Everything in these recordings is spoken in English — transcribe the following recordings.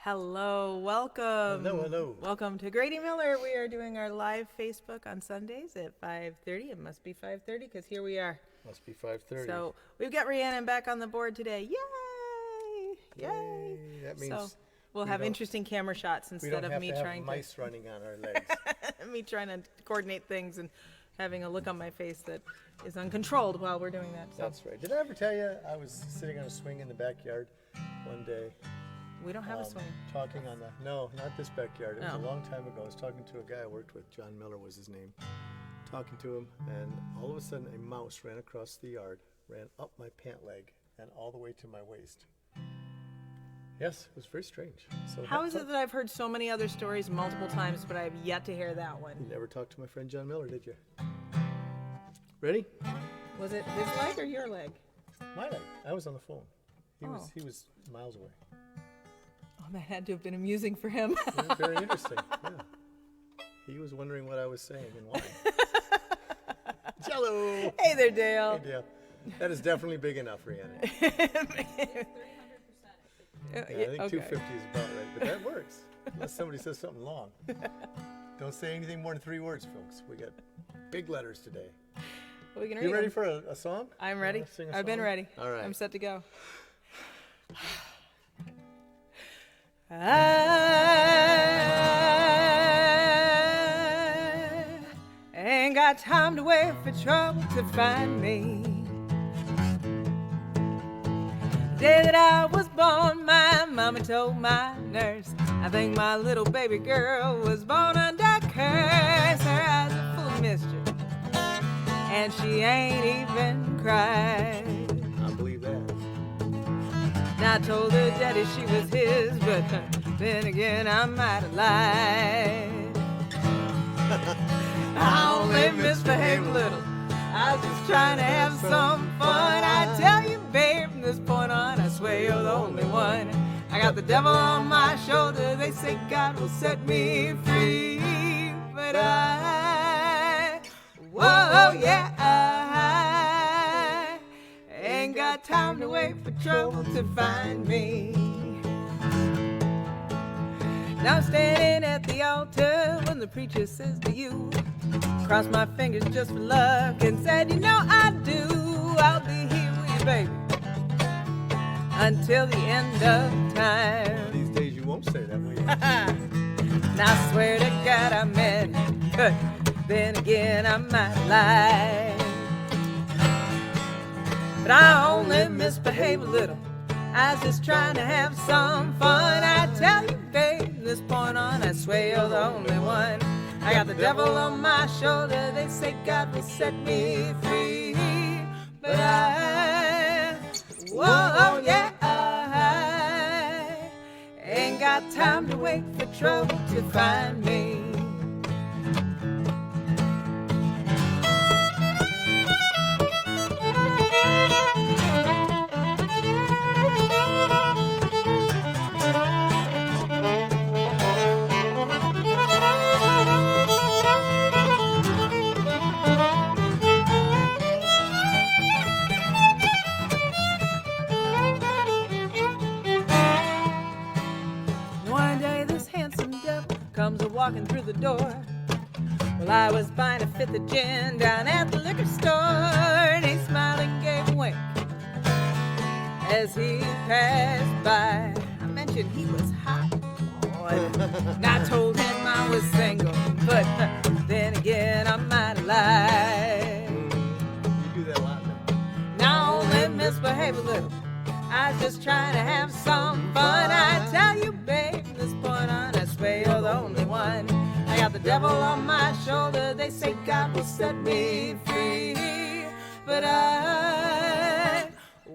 Hello, welcome. Hello. Welcome to Grady Miller. We are doing our live Facebook on Sundays at 5:30. It must be 5:30 because here we are. Must be 5:30. So we've got Rhiannon back on the board today. Yay! Yay! That means So we'll have interesting camera shots instead of me trying mice running on our legs. me trying to coordinate things and having a look on my face that is uncontrolled while we're doing that. So That's right. Did I ever tell you I was sitting on a swing in the backyard one day? we don't have a swing. Talking on the, no, not this backyard. It was Oh. a long time ago. I was talking to a guy I worked with, John Miller was his name. Talking to him, and all of a sudden a mouse ran across the yard, ran up my pant leg, and all the way to my waist. Yes, it was very strange. So How is it that I've heard so many other stories multiple times, but I have yet to hear that one? You never talked to my friend John Miller, did you? Ready? Was it his leg or your leg? My leg. I was on the phone. He Oh. was miles away. Oh, that had to have been amusing for him. Yeah, very interesting. Yeah. He was wondering what I was saying and why. Jello! Hey there, Dale. Hey, Dale. That is definitely big enough, Rhiannon. Yeah, I think 250 is about right, but that works. Unless somebody says something long. Don't say anything more than 3 words, folks. We got big letters today. We can read You ready them. for a song? I'm You ready. wanna sing a I've been song? ready. All right. I'm set to go. I ain't got time to wait for trouble to find me. The day that I was born, my mama told my nurse, I think my little baby girl was born under curse. Her eyes are full of mischief, and she ain't even cried. I believe that. And I told her daddy she was his, but then again I might have lied. I only misbehaved a little. I was just trying to have some fun. I tell you, babe, from this point on, I swear you're the only one. I got the devil on my shoulder. They say God will set me free, but whoa, yeah, I ain't got time to wait for trouble to find me. Now I'm standing at the altar when the preacher says to you, cross my fingers just for luck, and said, you know I do. I'll be here with you, baby, until the end of time. These days you won't say that, will you? And I swear to God I meant it, but then again I might lie. But I only misbehave a little. I was just trying to have some fun. I tell you, babe, from this point on, I swear you're the only one. I got the devil on my shoulder. They say God will set me free, but whoa, yeah, I ain't got time to wait for trouble to find me. One day this handsome devil comes a-walking through the door. Well, I was buying to fit the gin down at the liquor store, and he smiled and gave a wink as he passed by. I mentioned he was hot, and I told him I was single, but then again I might have lied. You do that a lot now. Now I only misbehave a little. I was just trying to have some fun. I tell you, babe, from this point on, I swear you're the only one. I got the devil on my shoulder. They say God will set me free, but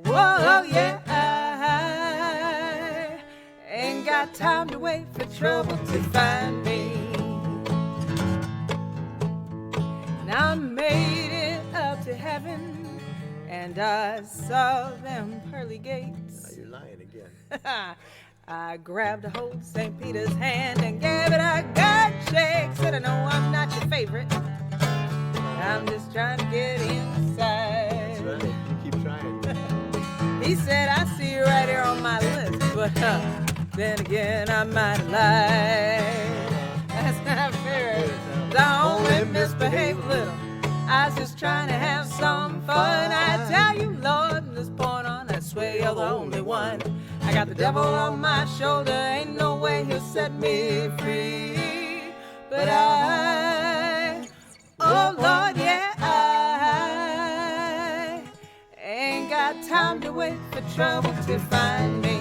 whoa, yeah, I ain't got time to wait for trouble to find me. Now I made it up to heaven, and I saw them pearly gates. Now you're lying again. I grabbed a hold of St. Peter's hand and gave it a good shake. Said, I know I'm not your favorite, I'm just trying to get inside. That's right. You keep trying. He said, I see you right here on my list, but Then again, I might lie. That's not fair. I only misbehave a little. I was just trying to have some fun. I tell you, Lord, from this point on, I swear you're the only one. I got the devil on my shoulder, ain't no way he'll set me free. But oh Lord, yeah, I ain't got time to wait for trouble to find me.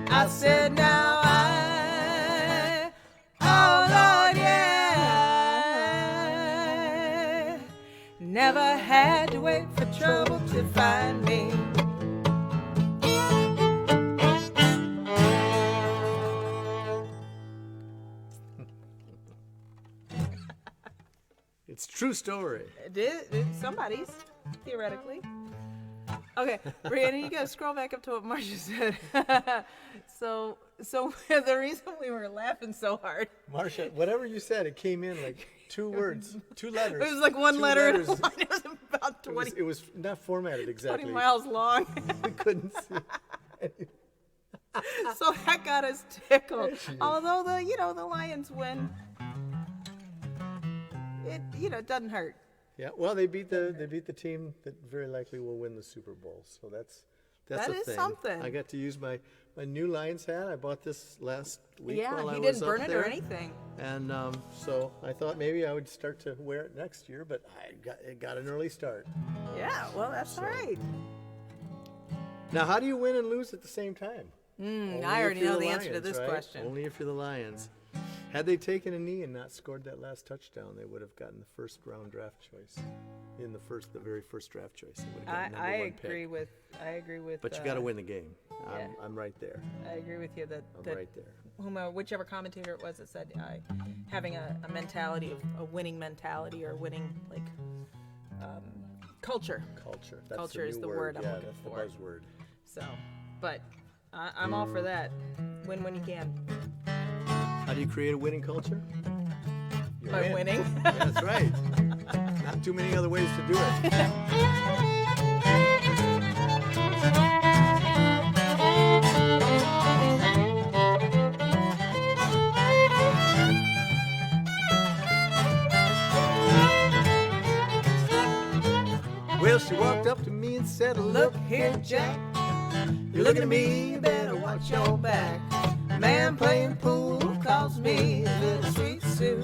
I said now oh Lord, yeah, never had to wait for trouble to find me. It's a true story. Somebody's, theoretically. Okay, Brianna, you gotta scroll back up to what Marcia said. So the reason we were laughing so hard. Marcia, whatever you said, it came in like 2 words, 2 letters. It was like one letter and one. It was about 20. It was not formatted exactly. 20 miles long. We couldn't see. So that got us tickled. Although the Lions win, it doesn't hurt. Yeah, well, they beat the team that very likely will win the Super Bowl. So that's That a is thing. something. I got to use my new Lions hat. I bought this last week Yeah, while I he was didn't burn up it there. or anything. And so I thought maybe I would start to wear it next year, but it got an early start. Yeah, well, that's all right. Now, how do you win and lose at the same time? Only I already if you're know the answer to Lions, this right? question. Only if you're the Lions. Had they taken a knee and not scored that last touchdown, they would have gotten the first round draft choice. The very first draft choice. They would have gotten number 1 pick. I agree with. But you got to win the game. Yeah. I'm right there. I agree with you that Right there. Whichever commentator it was that said having a mentality of a winning mentality or winning culture. Culture. That's Culture is the word I'm looking for. That's the buzzword. So, but I'm all for that. Win when you can. How do you create a winning culture? You By win. winning. Yeah, that's right. Not too many other ways to do it. Well, she walked up to me and said, Look here, Jack. You're looking at me, you better watch your back. Man playing pool calls me Little Sweet Sue.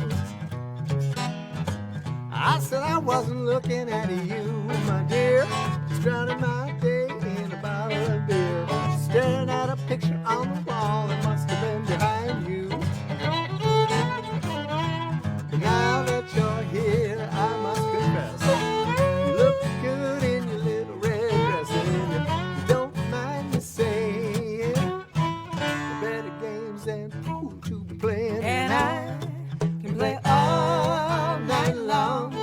I said I wasn't looking at you, my dear. Just drowning my day in a bottle of beer. Staring at a picture on the wall that must have been behind you. But now that you're here, I must confess, you look good in your little red dress. And if you don't mind me saying, the better games than pool to be playing. And I can play all night long.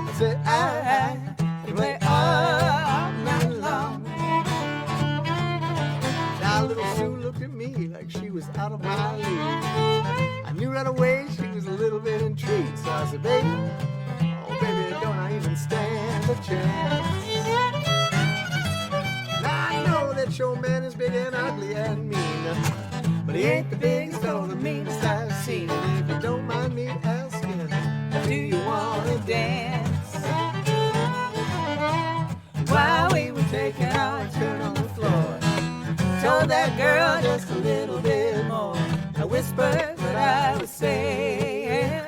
I said I can play all night long. Now little Sue looked at me like she was out of my league. I knew right away she was a little bit intrigued. So I said, baby, oh baby, don't I even stand a chance? Now I know that your man is big and ugly and mean, but he ain't the biggest or the meanest I've seen. And if you don't mind me asking, Do you wanna dance? While we were taking our turn on the floor, told that girl just a little bit more. I whispered what I was saying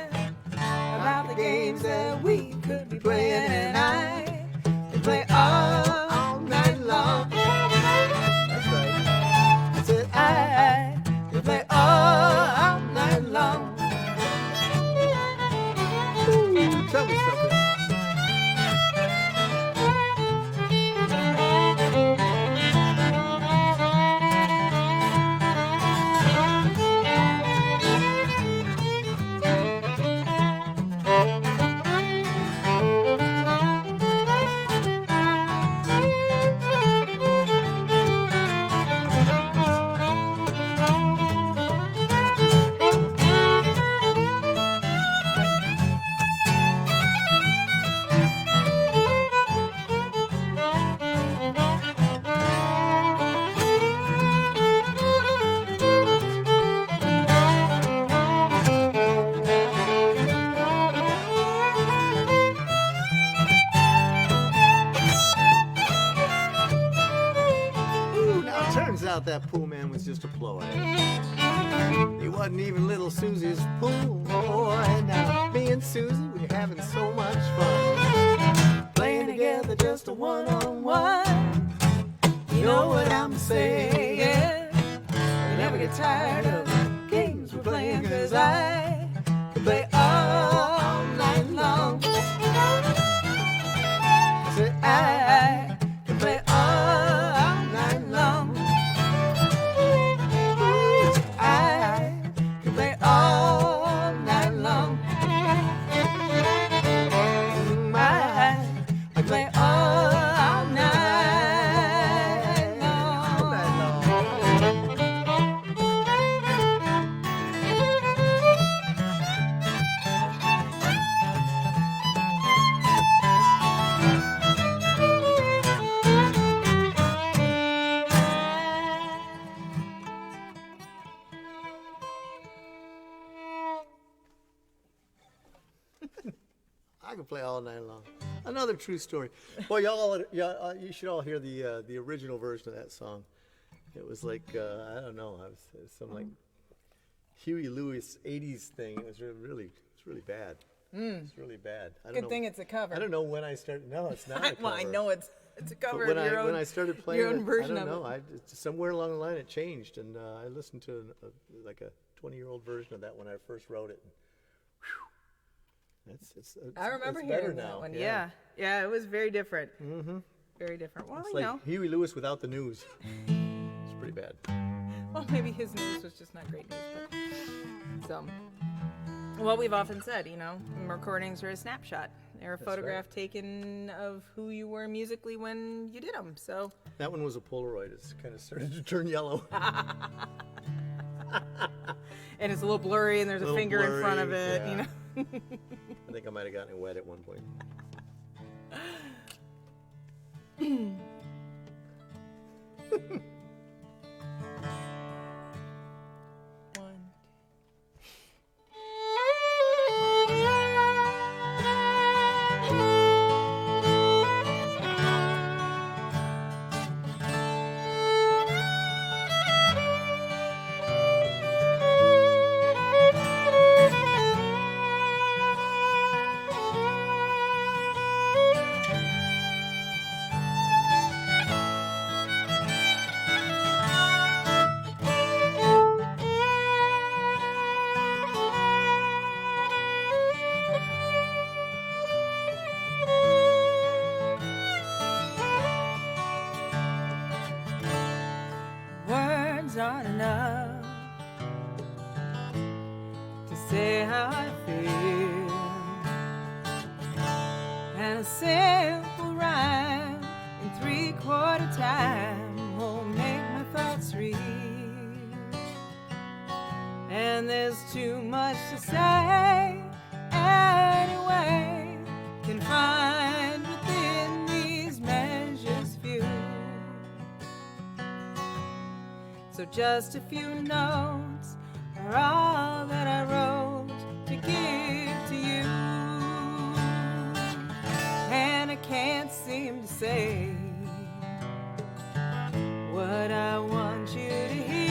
about the games that we could be playing, and I can play all night long. that's right. I said I can play all night long. Ooh, tell me something. out that pool man was just a ploy. He wasn't even little Susie's pool boy. Now me and Susie, we're having so much fun, playing together just a one-on-one. You know what I'm saying? I never get tired of the games we're playing, 'cause I can play all night long. Say I can play all night long. I can play all night long. I play all night long. I can play all night long. Another true story. Well, you should all hear the original version of that song. It was like I don't know, it was some like Huey Lewis '80s thing. It was really bad. It's really bad. I don't Good know, thing it's a cover. I don't know when I started. No, it's not a cover. Well, I know it's a cover But of your own. when I started playing your own it, version I don't of know. it. Somewhere along the line it changed, and I listened to like a 20-year-old version of that when I first wrote it. And, I remember it's better hearing now. that one. Yeah, it was very different. Mm-hmm. Very different. Well, It's you like know. Huey Lewis without the news. It's pretty bad. Well, maybe his news was just not great news. But so, well, we've often said, you know, recordings are a snapshot. They're a photograph taken of who you were musically when you did them. So That one was a Polaroid. It's kind of started to turn yellow. and it's a little blurry, and there's a finger in front of it. yeah. You know. I think I might have gotten it wet at one point. One. Words aren't enough to say how I feel, and a simple rhyme in 3/4 time won't make my thoughts real. And there's too much to say anyway, confined within these measures few. So just a few notes are all that I wrote to give to you, and I can't seem to say what I want you to hear.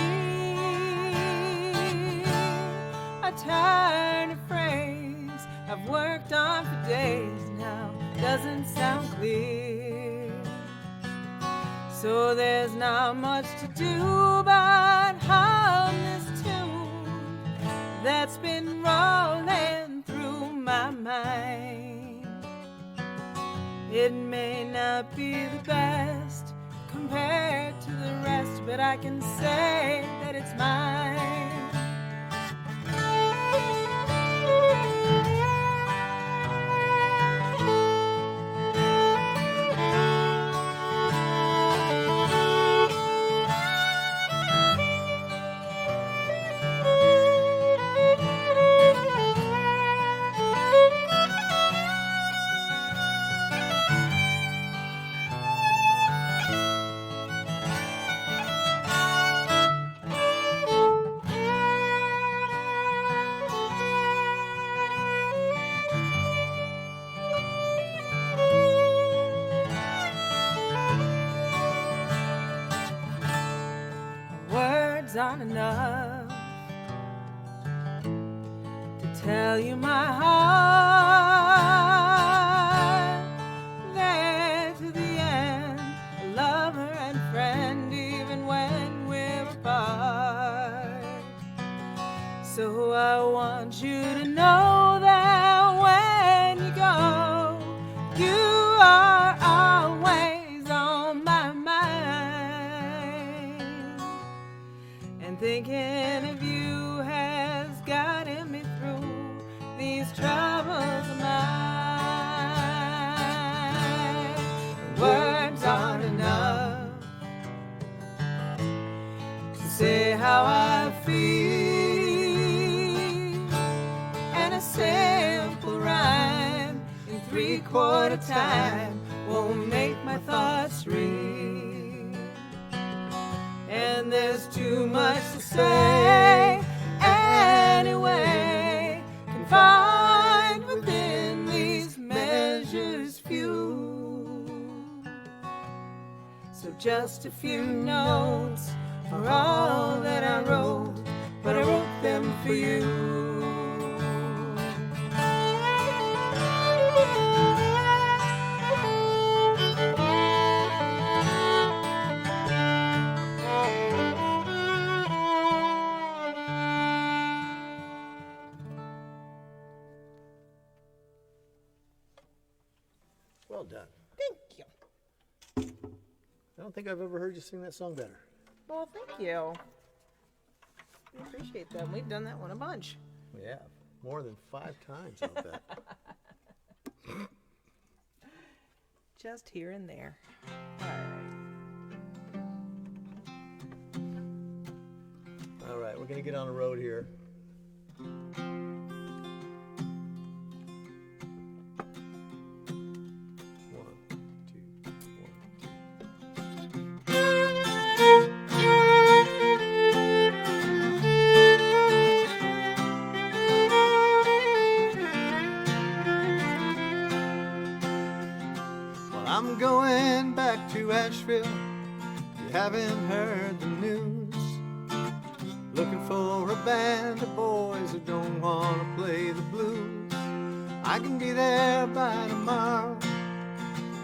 A turn of phrase I've worked on for days now doesn't sound clear. So there's not much to do but hum this tune that's been rolling through my mind. It may not be the best compared to the rest, but I can say that it's mine. on enough to tell you my heart. There to the end, a lover and friend, even when we're apart. So I want you to know that when you go, you are always on my mind. And thinking of you has gotten me through these troubles of mine. Words aren't enough to say how I feel, and a simple rhyme in 3/4 time won't make my thoughts real. And there's too much to say anyway, confined within these measures few. So just a few notes for all that I wrote, but I wrote them for you. Well done. Thank you. I don't think I've ever heard you sing that song better. Well, thank you. We appreciate that. We've done that one a bunch. Yeah, more than 5 times, I'll bet. Just here and there. All right. All right, we're going to get on the road here. I'm going back to Asheville. You haven't heard the news. Looking for a band of boys who don't want to play the blues. I can be there by tomorrow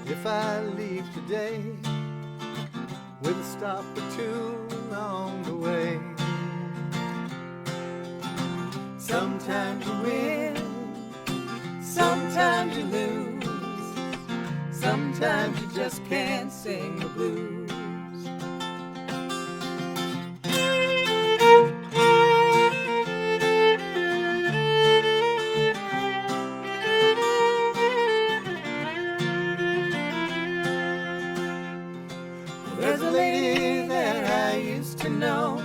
if I leave today, with a stop or two along the way. Sometimes you win, sometimes you lose. Sometimes you just can't sing the blues. There's a lady that I used to know.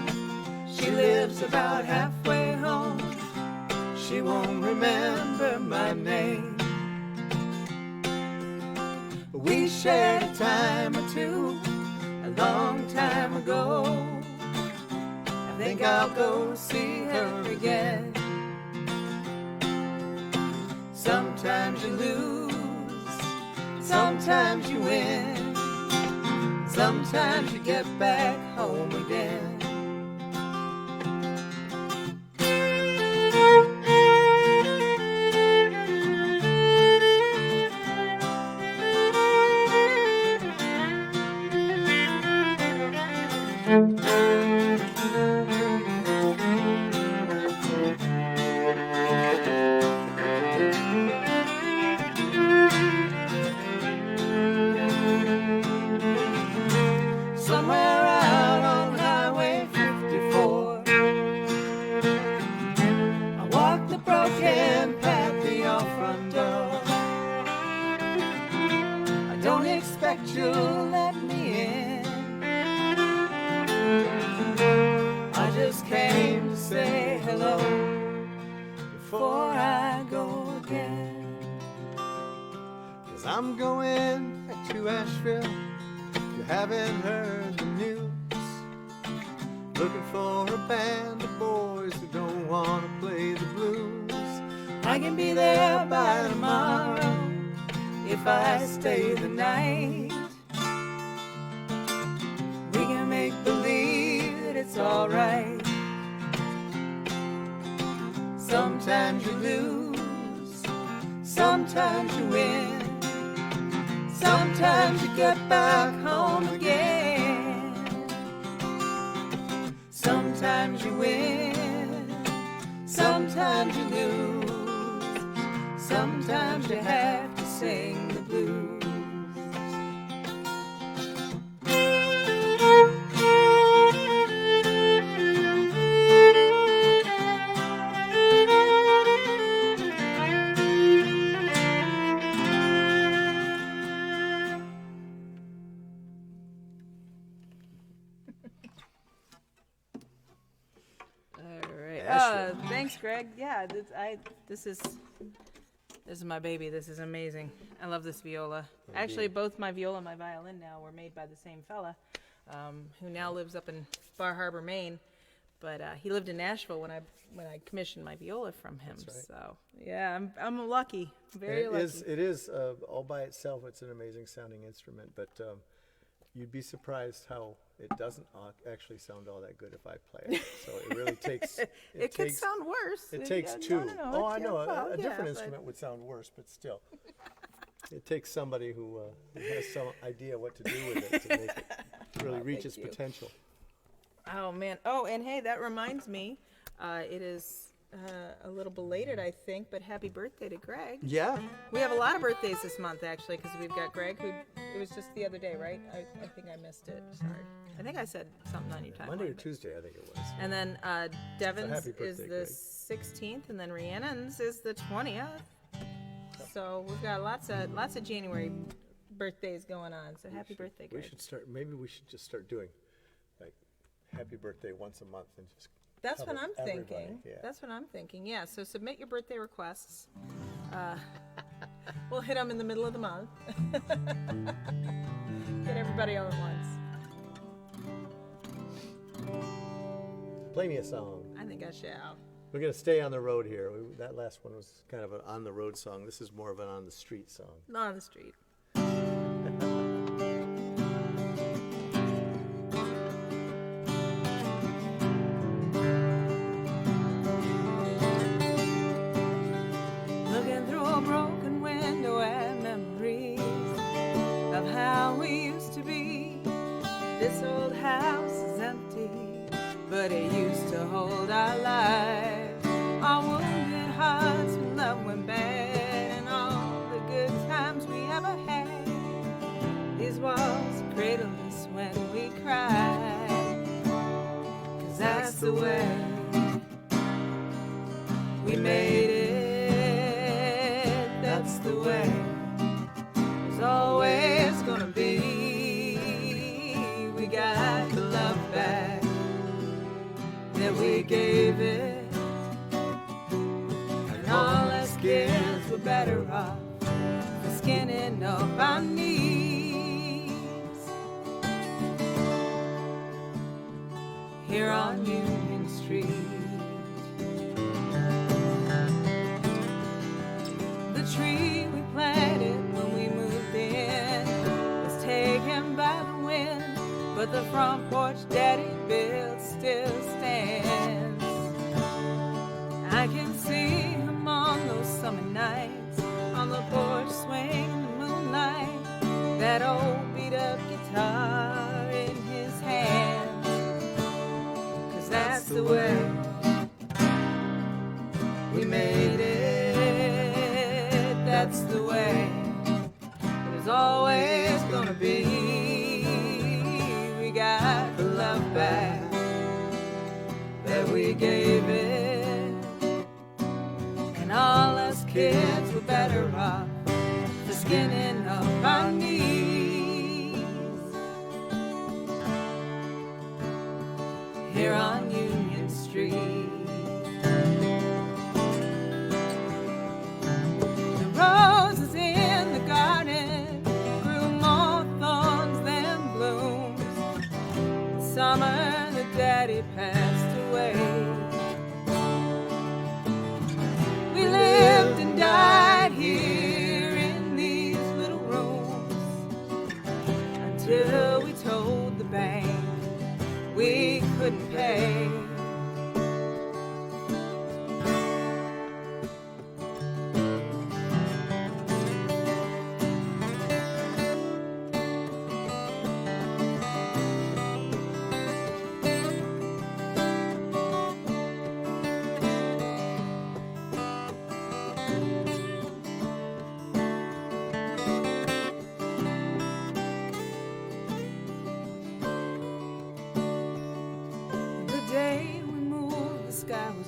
She lives about halfway home. She won't remember my name. We shared a time or two a long time ago. I think I'll go see her again. Sometimes you lose, sometimes you win, sometimes you get back home again. Somewhere out on Highway 54, I walked the broken path to your front door. I don't expect you'll let me in. I just came to say hello before I go again. 'Cause I'm going back to Asheville. You haven't heard the news. Looking for a band of boys who don't want to play the blues. I can be there by tomorrow if I stay the night. We can make believe that it's it's alright. Sometimes you lose, sometimes you win, sometimes you get back home again. Sometimes you win, sometimes you lose, sometimes you have to sing the blues. Thanks, Greg. Yeah, this is my baby. This is amazing. I love this viola. Actually, both my viola and my violin now were made by the same fella, who now lives up in Bar Harbor, Maine. But he lived in Asheville when I commissioned my viola from him. That's right. So yeah, I'm lucky. Very lucky. It is all by itself. It's an amazing sounding instrument, but you'd be surprised how it doesn't actually sound all that good if I play it. So it really takes. It could sound worse. It takes two. No, I know. A different instrument would sound worse, but still, it takes somebody who has some idea what to do with it to make it really reach its potential. Oh man. Oh, and hey, that reminds me, it is a little belated, I think, but happy birthday to Greg. Yeah. We have a lot of birthdays this month, actually, because we've got Greg, who, it was just the other day, right? I think I missed it. Sorry. I think I said something on your timeline. Monday or Tuesday, I think it was. And then Devin's is the Greg. 16th, and then Rhiannon's is the 20th. So we've got lots of January birthdays going on. So happy birthday, Greg. Maybe we should just start doing, like, happy birthday once a month and just. That's what I'm thinking. Yeah. That's what I'm thinking. Yeah. So submit your birthday requests. We'll hit them in the middle of the month. Get everybody all at once. Play me a song. I think I shall. We're going to stay on the road here. That last one was kind of an on-the-road song. This is more of an on-the-street song. Not on the street. Looking through a broken window at memories of how we used to be. This old house is empty, but it used to hold our lives. Our wounded hearts when love went bad, and all the good times we ever had. These walls cradle us when we cry, 'cause that's the way we made it. That's the way it's always gonna be. We got the love back that we gave it, and all us kids were better off for skinning up our knees here on Union Street. The tree we planted when we moved in was taken by the wind, but the front porch Daddy built still stands. I can see him on those summer nights, on the porch swing in the moonlight, that old beat-up guitar in his hands. 'Cause that's the way we made it. That's the way it is always gonna be. We got the love back that we gave it, and all us kids were better off for skinning up our knees here on Union Street. The roses in the garden grew more thorns than blooms. The summer that Daddy passed away, we lived and died here in these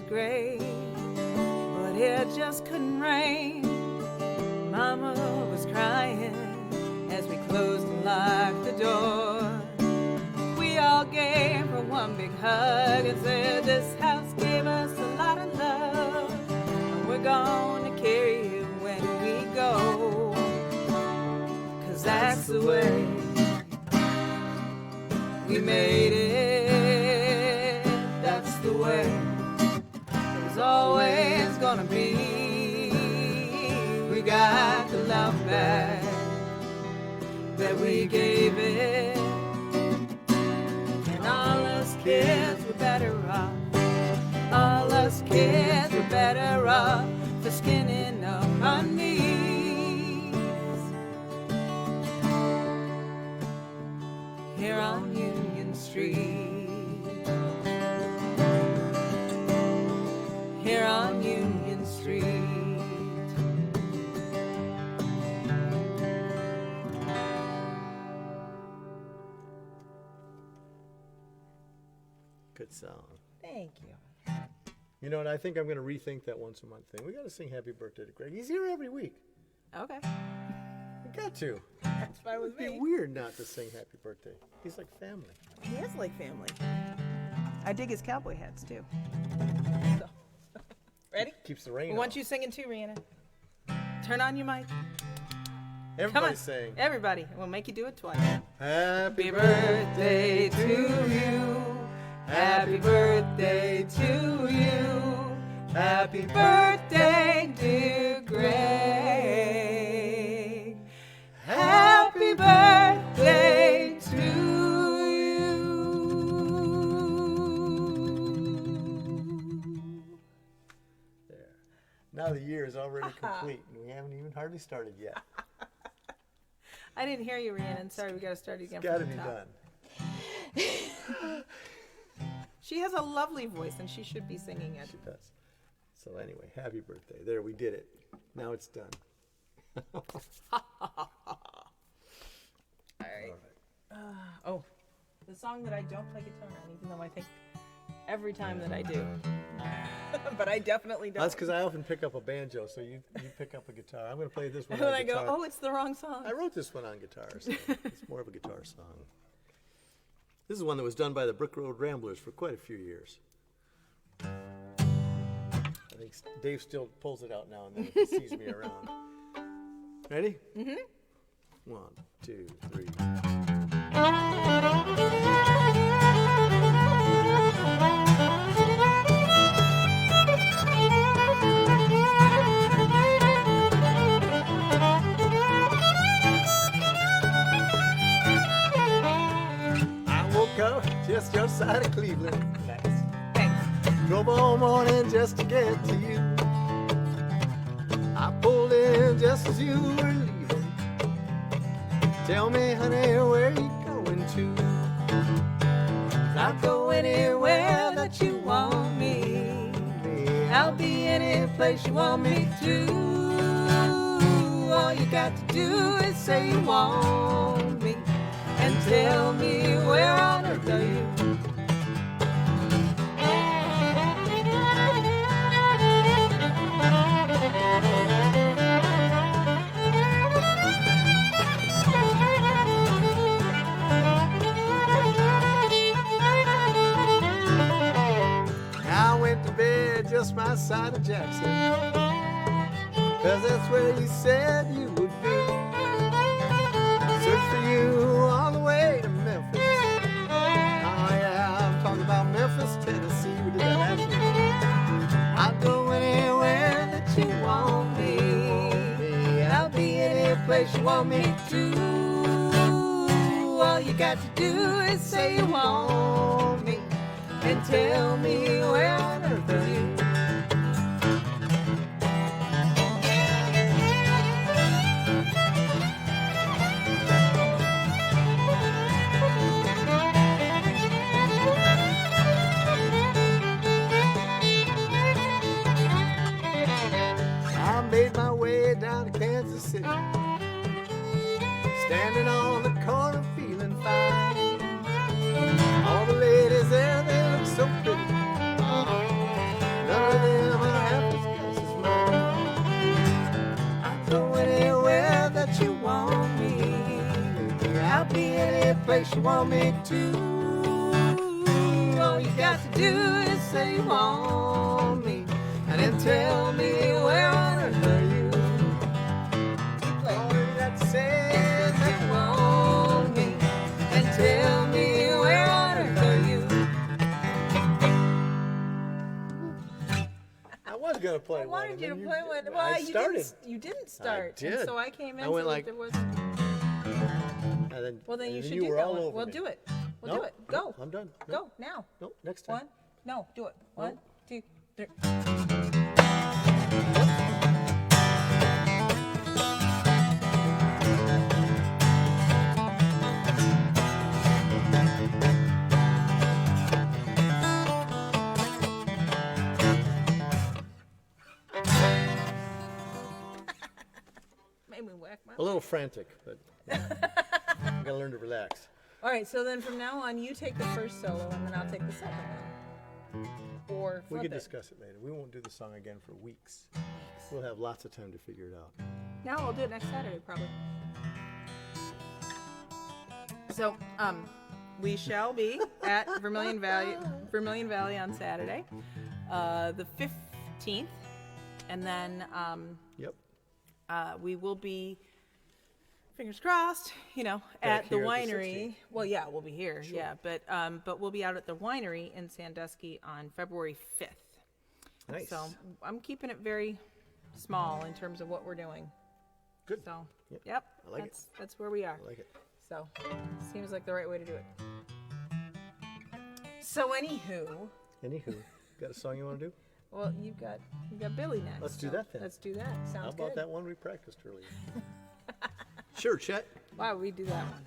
gray, but it just couldn't rain. Mama was crying as we closed and locked the door. We all gave her one big hug and said this house gave us a lot of love, and we're gonna carry it when we go, 'cause that's the way we made it. That's the way it was always gonna be. We got the love back that we gave it, and all us kids were better off. All us kids were better off for skinning up our knees here on Union Street. Here on Union Street. Good song. Thank you. You know what? I think I'm going to rethink that once a month thing. We got to sing happy birthday to Greg. He's here every week. Okay. We got to. That's fine with It'd be me. weird not to sing happy birthday. He's like family. He is like family. I dig his cowboy hats too. So. Ready? Keeps the rain We want off. you singing too, Rihanna. Turn on your mic. Come on. Everybody's saying Everybody. We'll make you do it twice. happy Happy birthday to you. Happy birthday to you. Happy birthday, dear Greg. Happy birthday to you. There. Now the year is already complete, and we haven't even hardly started yet. I didn't hear you, Rhiannon. Sorry, we got to start again. It's got to from be the top. done. She has a lovely voice, and she should be singing it. She does. So anyway, happy birthday. There, we did it. Now it's done. All right. Oh, the song that I don't play guitar on, even though I think every time that I do. But I definitely don't. That's because I often pick up a banjo, so you pick up a guitar. I'm going to play this one And then on I go, guitar. oh, it's the wrong song. I wrote this one on guitar, so it's more of a guitar song. This is one that was done by the Brick Road Ramblers for quite a few years. I think Dave still pulls it out now and then if he sees me around. Ready? Mm-hmm. 1, 2, 3. Just outside of Cleveland. Thanks. Drove all morning just to get to you. I pulled in just as you were leaving. Tell me, honey, where you going to? I'll go anywhere that you want me. I'll be any place you want me to. All you got to do is say you want me, and tell me where on earth are you? I went to bed just my side of Jackson, 'cause that's where you said you would be. Search for you all the way to Memphis. Oh yeah, I'm talking about Memphis, Tennessee. We did that last week. I'll go anywhere that you want me. I'll be any place you want me to. All you got to do is say you want me, and tell me where on earth are you? I made my way down to Kansas City, standing on the corner feeling fine. All the ladies there, they look so pretty. None that you want me. I'll be any place you want me to. All you got to do is say you want me, and then tell me where on earth are you. All you got to say is that you want me, and tell me where on earth are you. I was gonna play I one. wanted and you to then play one. I Well, started. You didn't start. I did. And so I came in I went so like- that there wasn't. And then, Well, then and you then should do were that all one. over Well, me. do it. Well, No, do it. no, Go. I'm done. Go now. No, next time. One. No, do it. No. 1, 2, 3. Made me whack my. A little frantic, but I gotta learn to relax. All right, so then from now on, you take the first solo, and then I'll take the second one. Or We flip can it. discuss it later. We won't do the song again for weeks. We'll have lots of time to figure it out. No, we'll do it next Saturday, probably. So, we shall be at Vermilion Valley on Saturday, the 15th, and then Yep. we will be, fingers crossed, Back at the here at the winery. 16th. Well, yeah, we'll be here, Sure. yeah, but we'll be out at the winery in Sandusky on February 5th. Nice. So I'm keeping it very small in terms of what we're doing. Good. So, Yep. yep, I like it. that's where we are. I like it. So, seems like the right way to do it. So, anywho, Anywho, got a song you want to do? well, you got Billy next. Let's do so that then. Let's do that. Sounds How about good. that one we practiced earlier? Sure, Chet. Why would we do that one?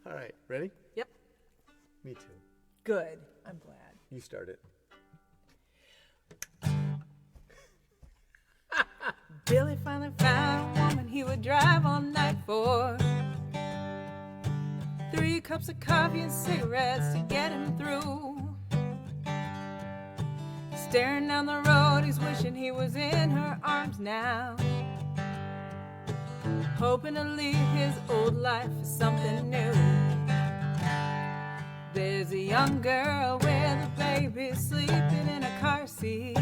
All right, ready? Yep. Me too. Good. I'm glad. You start it. Billy finally found a woman he would drive all night for. 3 cups of coffee and cigarettes to get him through. Staring down the road, he's wishing he was in her arms now. Hoping to leave his old life for something new. There's a young girl with a baby sleeping in a car seat.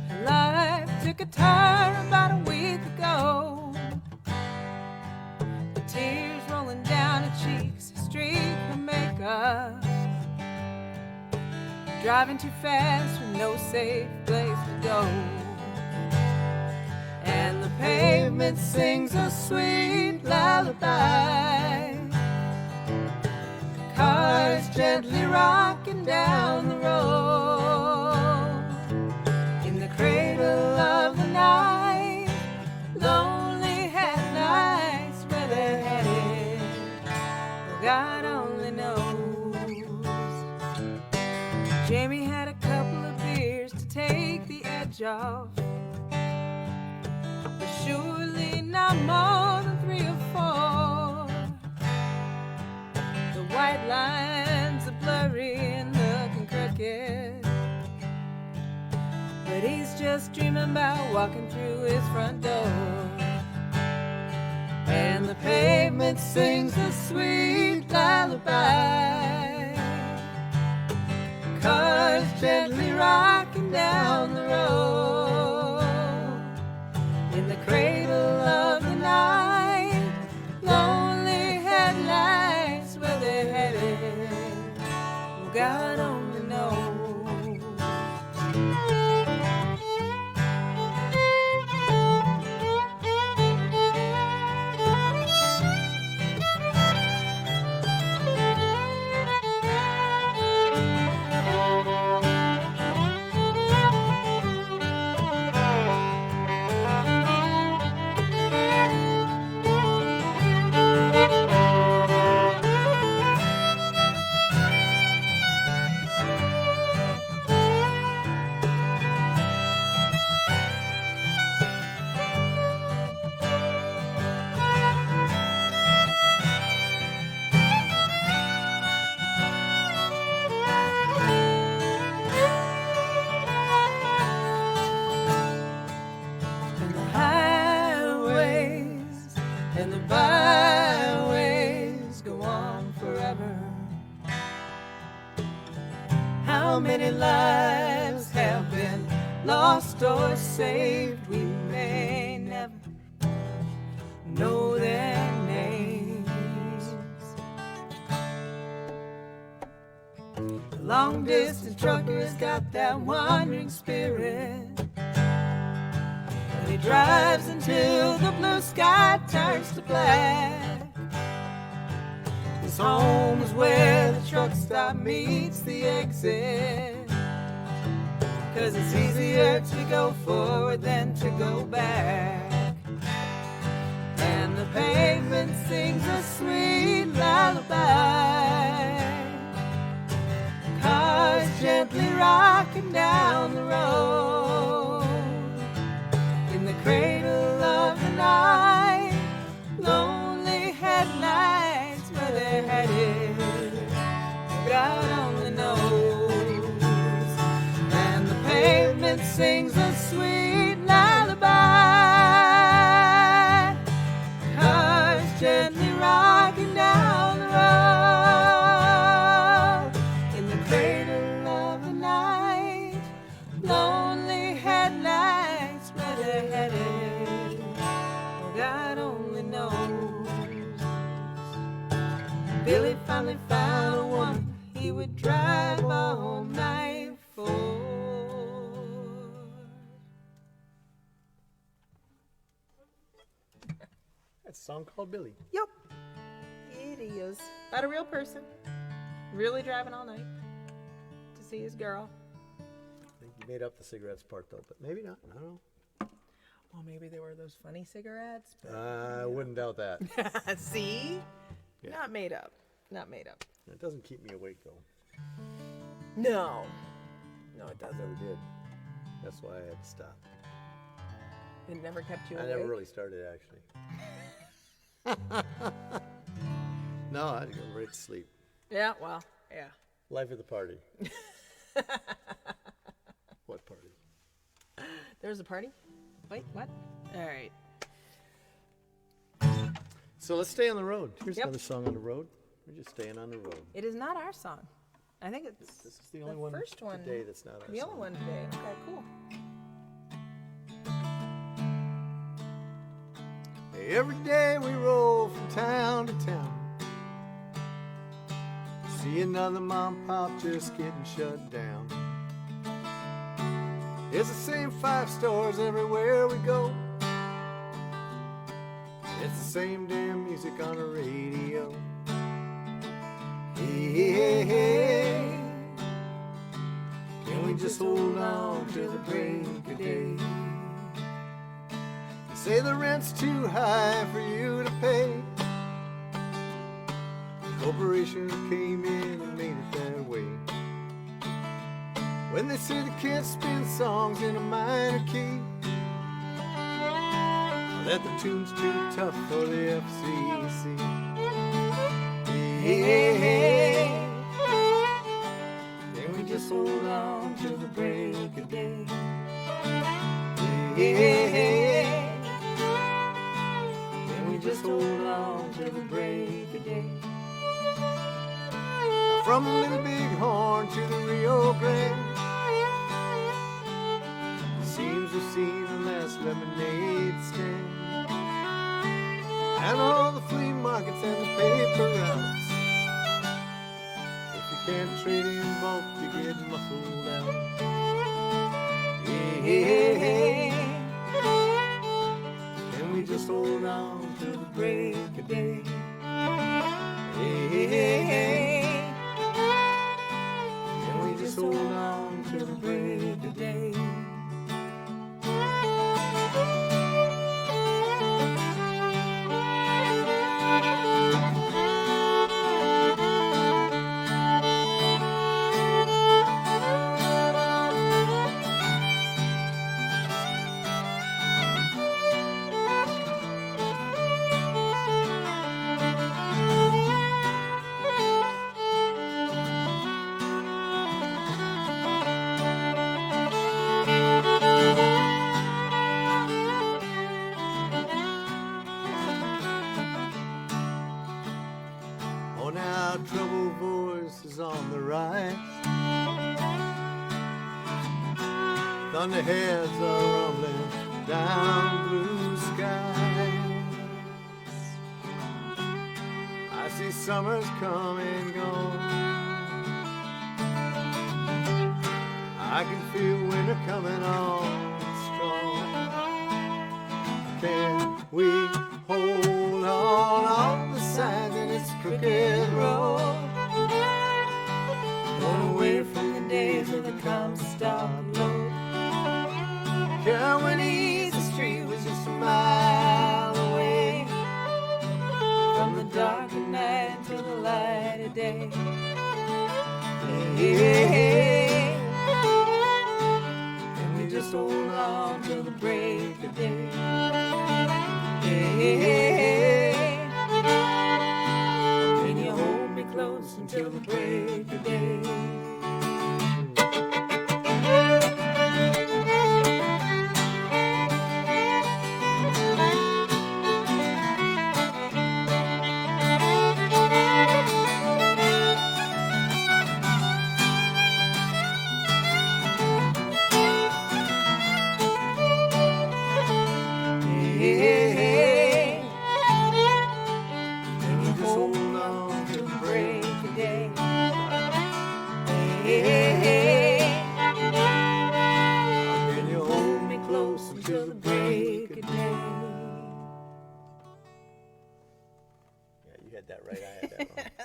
Her life took a turn about a week ago. The tears rolling down her cheeks streak her makeup. Driving too fast with no safe place to go. And the pavement sings a sweet lullaby. Cars gently rocking down the road. In the cradle of the night, lonely headlights where they're headed. Well, God only knows. Jamie had a couple of beers to take the edge off, but surely not more than 3 or 4. The white lines are blurry and looking crooked, but he's just dreaming about walking through his front door. And the pavement sings a sweet lullaby. Cars gently rocking down the road. In the cradle of the night, lonely headlights where they're headed. Well, God only knows. lives have been lost or saved. We may never know their names. The long distance trucker's got that wandering spirit, and he drives until the blue sky turns to black. His home is where the truck stop meets the exit, 'cause it's easier to go forward than to go back. And the pavement sings a sweet lullaby, cars gently rocking down the road. In the cradle of the night, lonely headlights, where they're headed, God only knows. And the pavement sings a sweet lullaby, cars gently rocking down the road. In the cradle of the night, lonely headlights, where they're headed, God only knows. Billy finally found a woman he would drive all night for. That's a song called Billy. Yep, it is. About a real person, really driving all night to see his girl. I think you made up the cigarettes part though, but maybe not. I don't know. Well, maybe they were those funny cigarettes. But I wouldn't doubt that. see? Yeah. Not made up. Not made up. It doesn't keep me awake though. No. No, it It doesn't. never did. That's why I had to stop. It never kept you I awake. never really started actually. No, I had to go right to sleep. Yeah, well, yeah. Life of the party. What party? There's a party? Wait, what? All right. So let's stay on the road. Here's Yep. another song on the road. We're just staying on the road. It is not our song. I think it's This is the only one first one today that's not our the song. only one today. Okay, cool. Hey, every day we roll from town to town. See another mom and pop just getting shut down. It's the same 5 stores everywhere we go. It's the same damn music on the radio. Hey, hey, hey, can we just hold on till the break of day? They say the rent's too high for you to pay. The corporation came in and made it that way. When they say they can't spin songs in a minor key, that the tune's too tough for the FCC. Hey, hey, hey, can we just hold on till the break of day? Hey, hey, hey, can we just hold on till the break of day? From Little Bighorn to the Rio Grande, seems we've seen the last lemonade stand, and all the flea markets and the paper routes. If you can't trade in bulk, you get muscled out. Hey, hey, hey, can we just hold on till the break of day? Hey, hey, hey, can we just hold on till the break of day? Thunderheads are rumbling down blue skies. I see summers come and go. I can feel winter coming on strong. Can we hold on all the signs in this crooked road? Going away from the days of the Comstock load. Calvin Street was just a mile away From the dark of night to the light of day. Hey, hey, hey. And we just hold on till the break of day. Hey, hey, hey. Can you hold me close until the break of day?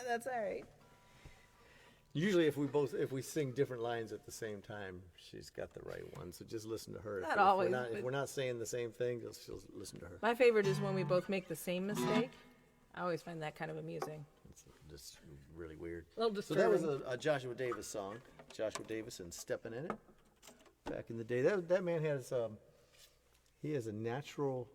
That's all right. Usually if we sing different lines at the same time, she's got the right one. So just listen to her. Not always. If we're not saying the same thing, just listen to her. My favorite is when we both make the same mistake. I always find that kind of amusing. It's just really weird. A little So that disturbing. was a Joshua Davis song. Joshua Davis and Steppin' in It. Back in the day, that man has he has a natural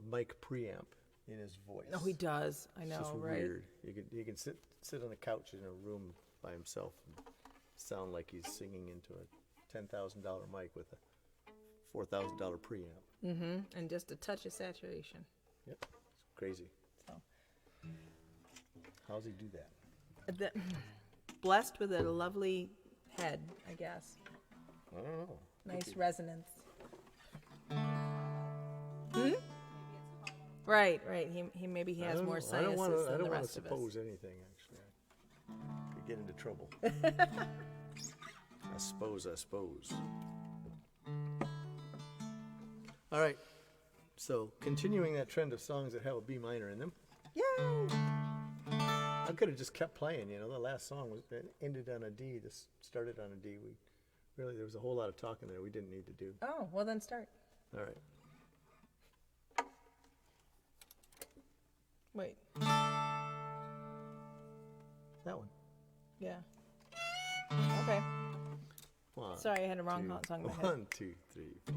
mic preamp in his voice. Oh, he does. I know, It's just right? weird. He can sit on a couch in a room by himself and sound like he's singing into a $10,000 mic with a $4,000 preamp. Mm-hmm. And just a touch of saturation. Yep, it's crazy. So. How's he do that? Blessed with a lovely head, I guess. I don't know. Nice resonance. Right. He maybe he has more sinuses than the rest of us. I don't want to suppose anything, actually. I could get into trouble. I suppose. All right. So, continuing that trend of songs that have a B minor in them. Yay! I could have just kept playing, the last song ended on a D. This started on a D. There was a whole lot of talking there we didn't need to do. Oh, well then start. All right. Wait. That one. Yeah. Okay. One, Sorry, I had a wrong song in my head. 1, 2, 3, 4.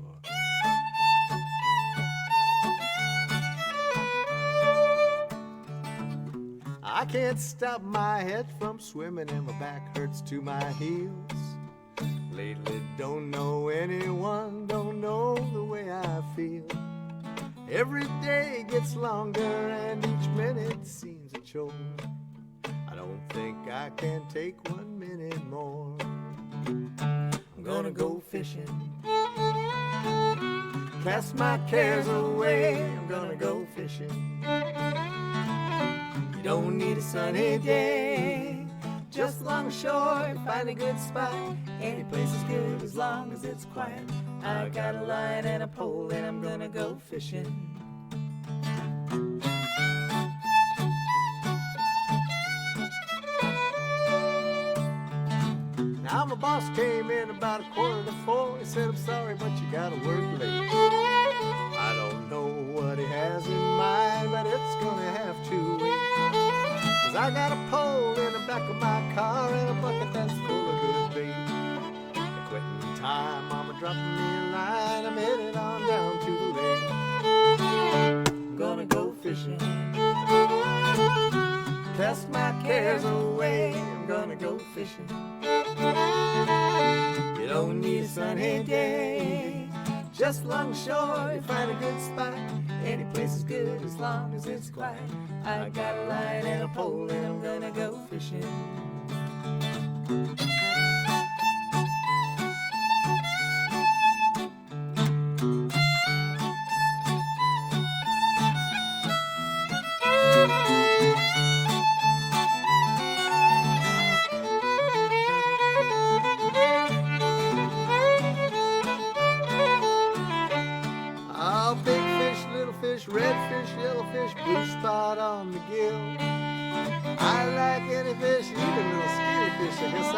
I can't stop my head from swimming and my back hurts to my heels. Lately don't know anyone, don't know the way I feel. Every day gets longer and each minute seems a chore. I don't think I can take 1 minute more. I'm gonna go fishing, cast my cares away. I'm gonna go fishing. You don't need a sunny day, just along shore, find a good spot. Any place is good as long as it's quiet. I got a line and a pole and I'm gonna go fishing. Now my boss came in about 3:45. He said, I'm sorry, but you gotta work late. I don't know what he has in mind, but it's gonna have to wait. 'Cause I got a pole in the back of my car and a bucket that's full of good bait. At quitting time, mama dropping me a line. I'm headed on down to the lake. I'm gonna go fishing, cast my cares away. I'm gonna go fishing. You don't need a sunny day, just along the shore you find a good spot. Any place is good as long as it's quiet. I got a line and a pole and I'm gonna go fishing. fish, blue spot on the gill. I like any fish, even little skinny fish, I guess I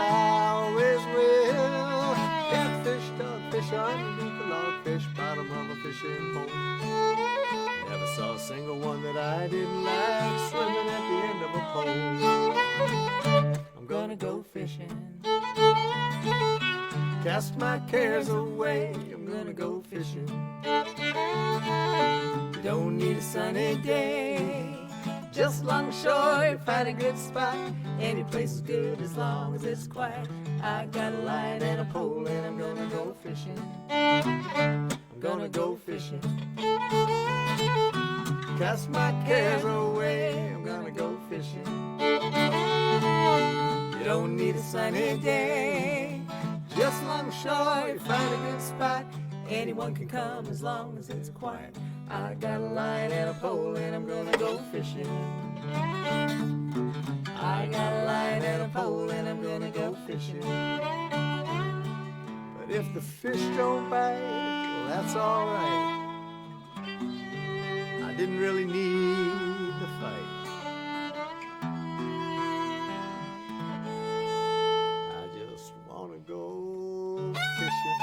always will. Catfish, dogfish, underneath the logfish, bottom of a fishing pole. Never saw a single one that I didn't like swimming at the end of a pole. I'm gonna go fishing, cast my cares away. I'm gonna go fishing. Don't need a sunny day, just along shore, find a good spot. Any place is good as long as it's quiet. I got a line and a pole and I'm gonna go fishing. I'm gonna go fishing, cast my cares away. I'm gonna go fishing. You don't need a sunny day, just along shore, you find a good spot. Anyone can come as long as it's quiet. I got a line and a pole and I'm gonna go fishing. I got a line and a pole and I'm gonna go fishing. But if the fish don't bite, well, that's alright. I didn't really need the fight. I just wanna go fishing.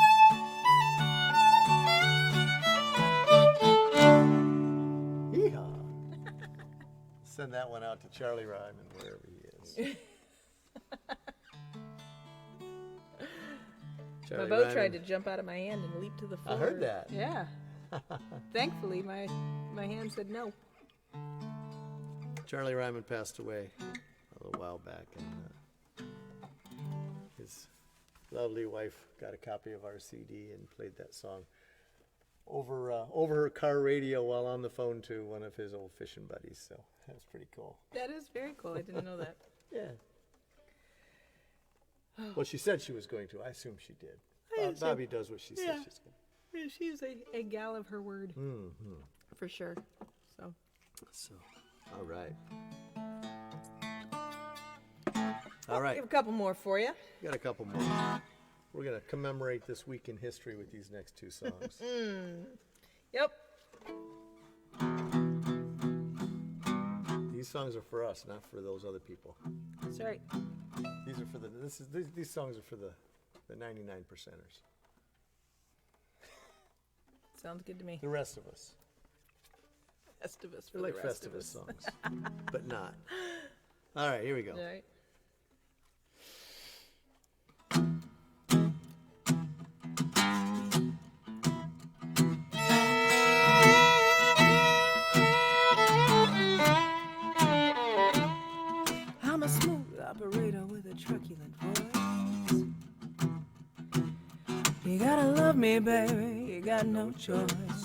Send that one out to Charlie Ryman, wherever he is. My boat tried to jump out of my hand and leap to the floor. I heard that. Yeah. Thankfully, my hand said no. Charlie Ryman passed away a little while back, and his lovely wife got a copy of our CD and played that song over her car radio while on the phone to one of his old fishing buddies. So that's pretty cool. That is very cool. I didn't know that. Yeah. Well, she said she was going to. I assume she did. Bobby does what she says she's going to. Yeah, she's a gal of her word. Mm-hmm. For sure. So, all right. All right. I have a couple more for you. Got a couple more. We're going to commemorate this week in history with these next two songs. Yep. These songs are for us, not for those other people. That's right. These are for these songs are for the 99 percenters. Sounds good to me. The rest of us. Festivus for They're like the rest of Festivus us. songs, but not. All right, here we go. All right. I'm a smooth operator with a truculent voice. You gotta love me, baby, you got no choice.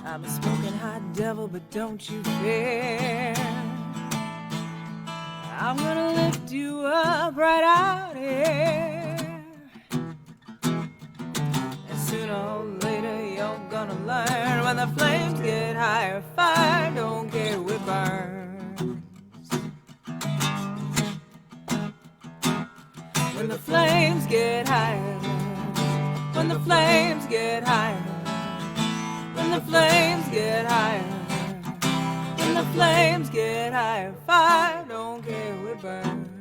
I'm a smoking hot devil, but don't you fear. I'm gonna lift you up right out here. And sooner or later you're gonna learn, when the flames get higher, fire don't care who it burns. When the flames get higher, when the flames get higher, when the flames get higher, when the flames get higher, fire don't care who it burns.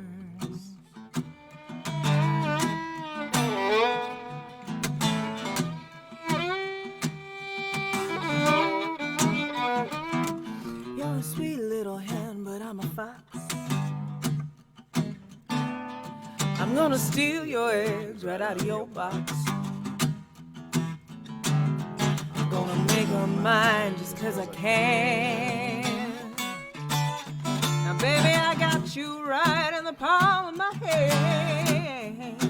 You're a sweet little hen, but I'm a fox. I'm gonna steal your eggs right out of your box. I'm gonna make her mine just 'cause I can. Now baby, I got you right in the palm of my hand.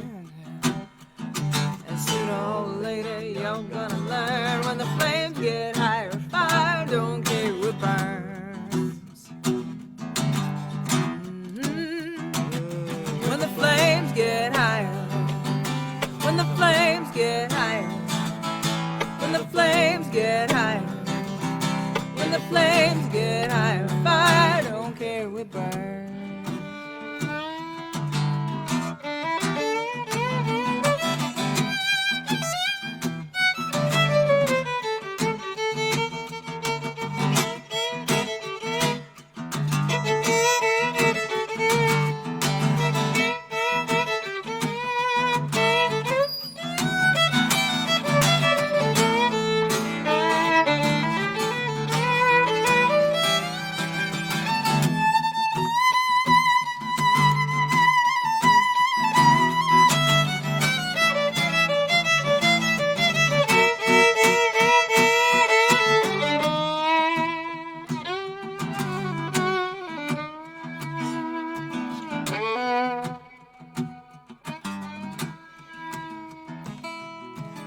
And sooner or later you're gonna learn, when the flames get higher, fire don't care who it burns. When the flames get higher, when the flames get higher, when the flames get higher, when the flames get higher, fire don't care who it burns.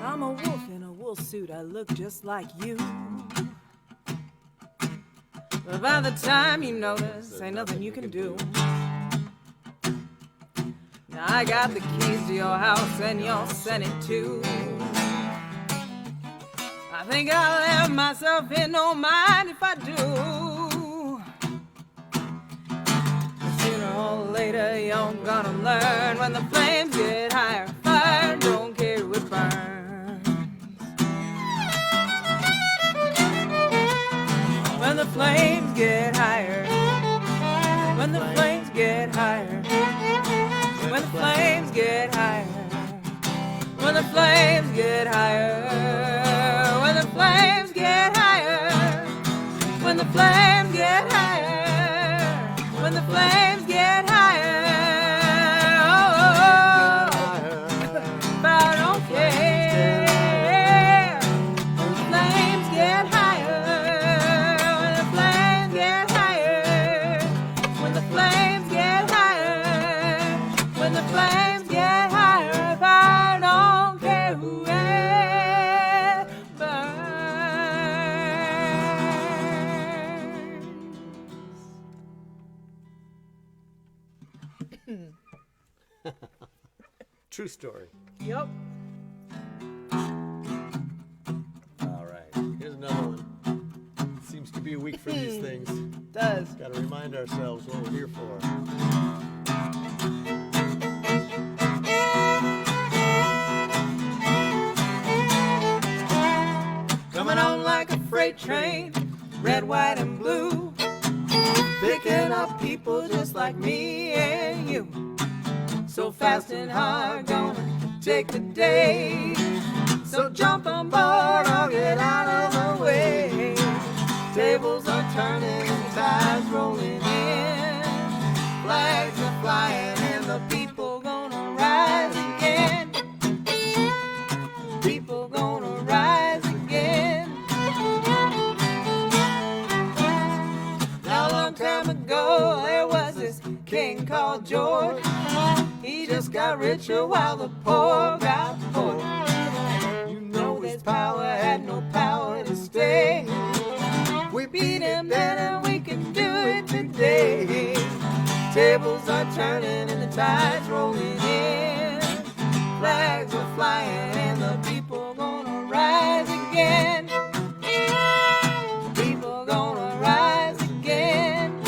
I'm a wolf in a wool suit, I look just like you. But by the time you notice, ain't nothing you can do. Now I got the keys to your house and your Senate too. I think I'll let myself in, don't mind if I do. But sooner or later you're gonna learn, when the flames get higher, fire don't care who it burns. When the flames get higher, when the flames get higher, when the flames get higher, when the flames get higher, when the flames get higher, when the flames get higher, when the flames get higher. Oh, I don't care. When the flames get higher, when the flames get higher, when the flames get higher, when the flames get higher, I don't care who it burns. True story. Yep. All right, here's another one. Seems to be a week for these things. Does. Got to remind ourselves what we're here for. Coming on like a freight train, red, white, and blue, picking up people just like me and you. So fast and hard, gonna take the day. So jump on board or get out of the way. Tables are turning, tides rolling in, flags are flying, and the people gonna rise again. People gonna rise again. Now a long time ago there was this king called George. He just got richer while the poor got poor. You know his power had no power to stay. We beat him then and we can do it today. Tables are turning and the tides rolling in, flags are flying and the people gonna rise again. People gonna rise again.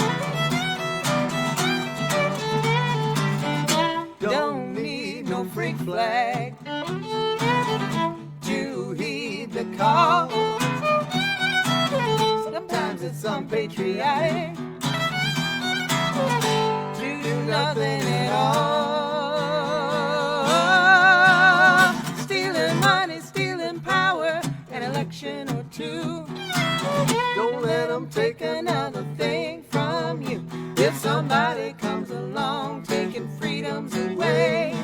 Don't need no freak flag to heed the call. Sometimes it's unpatriotic to do nothing at all. Stealing money, stealing power, an election or two. Don't let them take another thing from you. If somebody comes along taking freedoms away,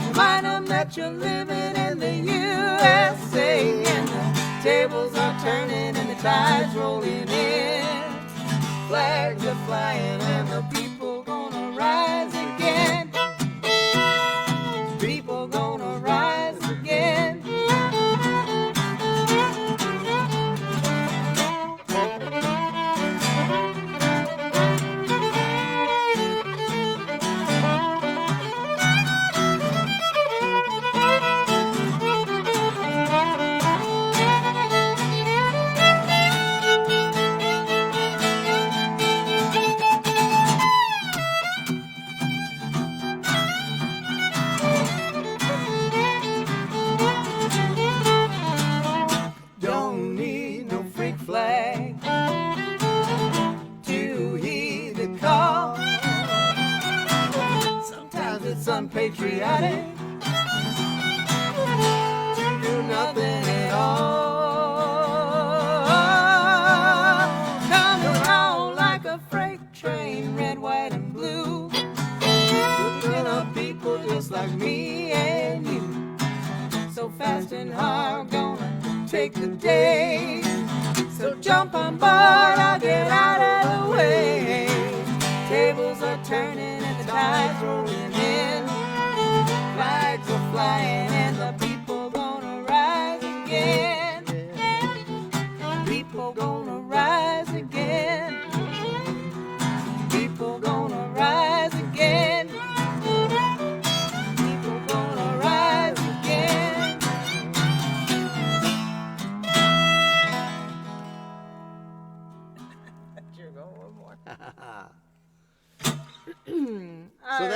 remind them that you're living in the USA. And the tables are turning and the tides rolling in, flags are flying and the people gonna rise again. People gonna rise again. Don't need no freak flag to heed the call. Sometimes it's unpatriotic to do nothing at all. Coming on like a freight train, red, white, and blue, picking up people just like me and you. So fast and hard, gonna take the day. So jump on board, I'll get out of the way. Tables are turning and the tides rolling in, flags are flying and the people gonna rise.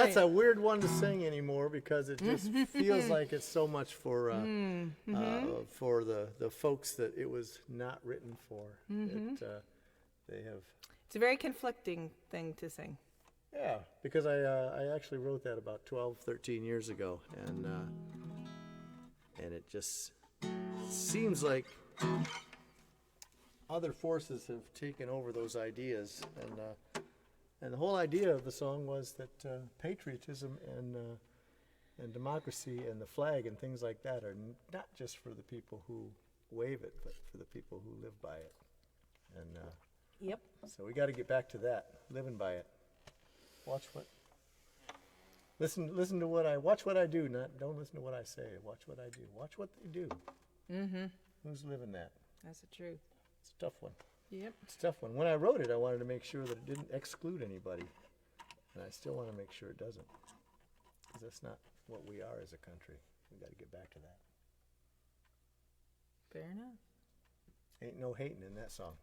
That's a weird one to sing anymore because it just feels like it's so much for the folks that it was not written for. They have. It's a very conflicting thing to sing. Yeah, because I actually wrote that about 12, 13 years ago, and it just seems like other forces have taken over those ideas, and the whole idea of the song was that patriotism and democracy and the flag and things like that are not just for the people who wave it, but for the people who live by it. And Yep. so we got to get back to that, living by it. Listen to what I do. Don't listen to what I say. Watch what I do. Watch what they do. Who's living that? That's the truth. It's a tough one. Yep. It's a tough one. When I wrote it, I wanted to make sure that it didn't exclude anybody, and I still want to make sure it doesn't, because that's not what we are as a country. We got to get back to that. Fair enough. Ain't no hating in that song.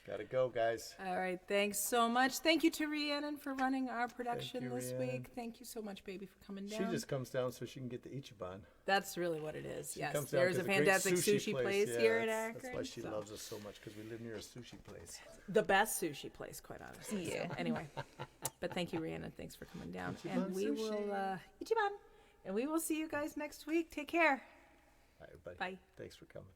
Gotta go, guys. All right. Thanks so much. Thank you to Rhiannon for running our production this Rhiannon. week. Thank you so much, baby, for coming She down. just comes down so she can get the Ichiban. That's really what it is. Yes. Comes down There's 'cause a great fantastic sushi place Yeah, here at Arent. that's why she loves us so much, because we live near a sushi place. The best sushi place, quite honestly. Yeah. So, anyway, but thank you, Rhiannon. Thanks for coming down. Ichiban And we sushi. will Ichiban. And we will see you guys next week. Take care. All right, everybody. Bye. Thanks for coming.